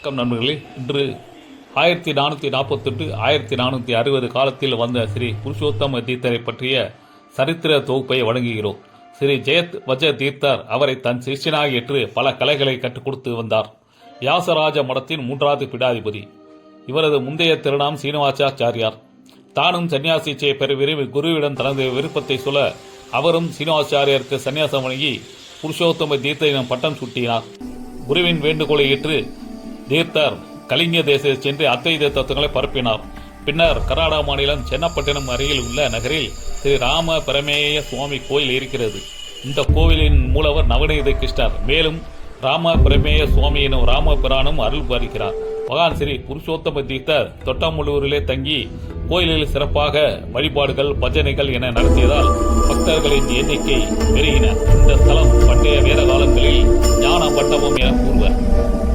வணக்கம் நண்பர்களே. இன்று 1448 1460 காலத்தில் வந்த ஸ்ரீ புருஷோத்தம தீர்த்தரை பற்றிய சரித்திர தொகுப்பை வழங்குகிறோம். ஸ்ரீ ஜெயத் வஜ தீர்த்தர் அவரை தன் சிஷ்யனாக ஏற்று பல கலைகளை கற்றுக் கொடுத்து வந்தார். வியாசராஜ மடத்தின் 3வது பீடாதிபதி. இவரது முந்தைய திருநாம் சீனிவாசாச்சாரியார். தானும் சன்னியாசிச்சையை பெற விரும்பி குருவிடம் தனது விருப்பத்தை சொல்ல அவரும் சீனிவாசாச்சாரியருக்கு சன்னியாசம் வழங்கி புருஷோத்தம தீர்த்தரிடம் பட்டம் சூட்டினார். குருவின் வேண்டுகோளை ஏற்று தீர்த்தர் கலிங்க தேசத்தில் சென்று அத்வைத தத்துவங்களை பரப்பினார். பின்னர் கர்நாடக மாநிலம் சென்னப்பட்டினம் அருகில் உள்ள நகரில் ஸ்ரீ ராம பிரமேய சுவாமி கோயில் இருக்கிறது. இந்த கோவிலின் மூலவர் நவநீத கிருஷ்ணர். மேலும் ராம பிரமேய சுவாமி எனும் ராம பிரானும் அருள் பாலிக்கிறார். மகான் ஸ்ரீ புருஷோத்தம தீர்த்தர் தொட்டமுள்ளூரிலே தங்கி கோயிலில் சிறப்பாக வழிபாடுகள் பஜனைகள் என நடத்தியதால் பக்தர்களின் எண்ணிக்கை பெருகின. இந்த ஸ்தலம் பண்டைய வேத காலங்களில் ஞான மண்டபம் என கூறுவர்.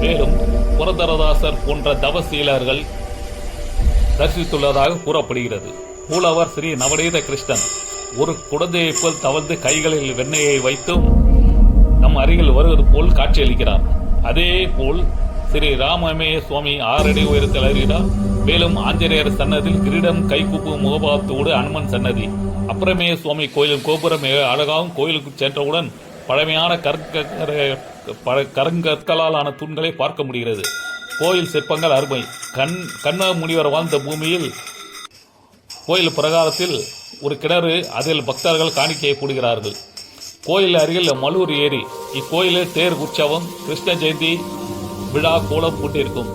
மேலும் புரந்தரதாசர் போன்ற தவசீலர்கள் தரிசித்துள்ளதாக கூறப்படுகிறது. மூலவர் ஸ்ரீ நவநீத கிருஷ்ணன் ஒரு குழந்தையை போல் தவழ்ந்து கைகளில் வெண்ணெயை வைத்தும் நம் அருகில் வருவது போல் காட்சியளிக்கிறார். அதே போல் ஸ்ரீ ராமமேய சுவாமி 6 அடி உயரத்தில் அறிகிறார். மேலும் ஆஞ்சநேயர் சன்னதியில் கிரீடம் கைகூப்பு முகபாவத்தோடு அனுமன் சன்னதி. அப்புறமேய சுவாமி கோயிலின் கோபுரம் மிக அழகாகவும் கோயிலுக்கு சென்றவுடன் பழமையான கருங்கற்களால் ஆன தூண்களை பார்க்க முடிகிறது. கோயில் சிற்பங்கள் அருமை. கண்ண முனிவர் வாழ்ந்த பூமியில் கோயில் பிரகாரத்தில் ஒரு கிணறு, அதில் பக்தர்கள் காணிக்கையை போடுகிறார்கள். கோயில் அருகில் மலூர் ஏரி. இக்கோயிலில் தேர் உற்சவம், கிருஷ்ண ஜெயந்தி விழா கோலம் போட்டிருக்கும்.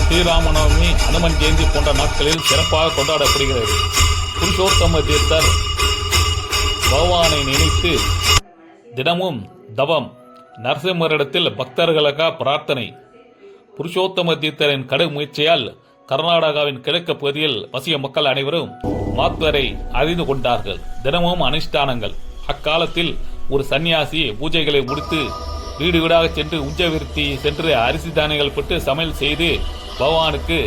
ஸ்ரீராமநவமி, அனுமன் ஜெயந்தி போன்ற நாட்களில் சிறப்பாக கொண்டாடப்படுகிறது. புருஷோத்தம தீர்த்தர் பகவானை நினைத்து தினமும் தவம். நரசிம்மரிடத்தில் பக்தர்களுக்காக பிரார்த்தனை. புருஷோத்தம தீர்த்தரின் கடும் முயற்சியால் கர்நாடகாவின் கிழக்கு பகுதியில் வசிக்கும் மக்கள் அனைவரும் மாத்வரை அறிந்து கொண்டார்கள். தினமும் அனுஷ்டானங்கள். அக்காலத்தில் ஒரு சன்னியாசி பூஜைகளை முடித்து வீடு வீடாக சென்று உஞ்சவிருத்தி சென்று அரிசி தானியங்கள் பெற்று சமையல் செய்து பகவானுக்கு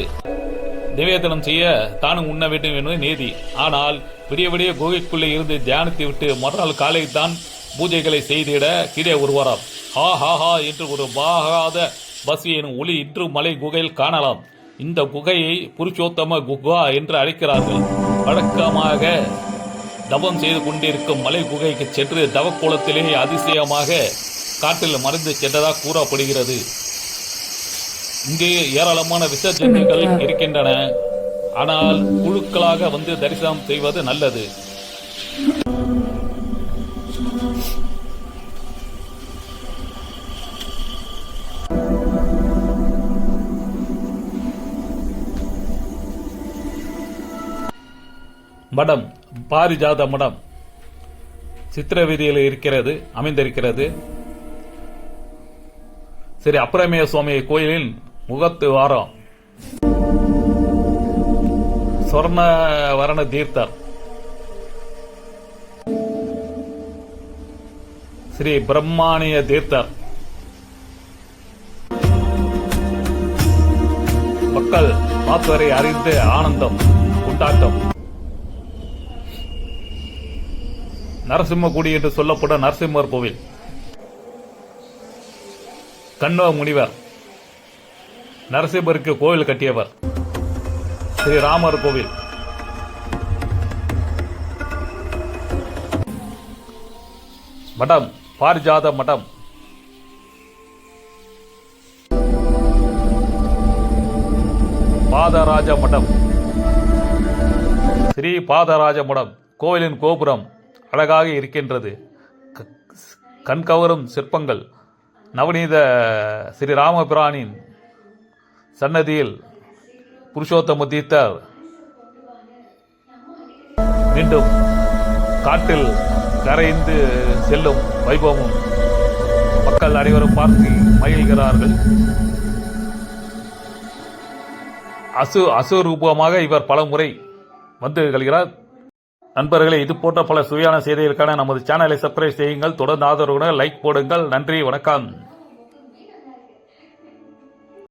நிவேதனம் செய்ய தானும் உண்ண வேண்டும் என்பது நீதி. ஆனால் விடிய விடிய குகைக்குள்ளே இருந்து தியானித்து விட்டு மறுநாள் காலை தான் பூஜைகளை செய்திட கீழே வருவாராம். ஹா ஹா ஹா என்று ஒரு பாகாத பசி எனும் ஒளி இன்று மலை குகையில் காணலாம். இந்த குகையை புருஷோத்தம குகா என்று அழைக்கிறார்கள். வழக்கமாக தவம் செய்து கொண்டிருக்கும் மலை குகைக்கு சென்று தவக்கோலத்திலே அதிசயமாக காட்டில் மறைந்து சென்றதாக கூறப்படுகிறது. இங்கே ஏராளமான விஷ ஜந்துக்கள் இருக்கின்றன. ஆனால் குழுக்களாக வந்து தரிசனம் செய்வது நல்லது. மடம் பாரிஜாத மடம் சித்திரவீதியில் இருக்கிறது, அமைந்திருக்கிறது. ஸ்ரீ அப்புறமேய சுவாமி கோயிலின் முகத்து வாரம். சொர்ணவரண தீர்த்தர் ஸ்ரீ பிரம்மானிய தீர்த்தர். மக்கள் மாத்வரை அறிந்து ஆனந்தம் கொண்டாட்டம். நரசிம்மகுடி என்று சொல்லப்படும் நரசிம்மர் கோவில். கண்ண முனிவர் நரசிம்மருக்கு கோவில் கட்டியவர். ஸ்ரீராமர் கோவில். மடம் பாரிஜாத மடம். பாதராஜ மடம். ஸ்ரீ பாதராஜ மடம். கோவிலின் கோபுரம் அழகாக இருக்கின்றது. கண்கவரும் சிற்பங்கள். நவநீத ஸ்ரீராமபிரானின் சன்னதியில் புருஷோத்தம தீர்த்தர் மீண்டும் காட்டில் கரைந்து செல்லும் வைபவமும் மக்கள் அனைவரும் பார்த்து மகிழ்கிறார்கள். அசுரூபமாக இவர் பல முறை வந்து கழிகிறார். நண்பர்களே, இது போன்ற பல சுவையான செய்திகளுக்கான நமது சேனலை சப்ஸ்கிரைப் செய்யுங்கள். தொடர்ந்து ஆதரவுடன் லைக் போடுங்கள். நன்றி, வணக்கம்.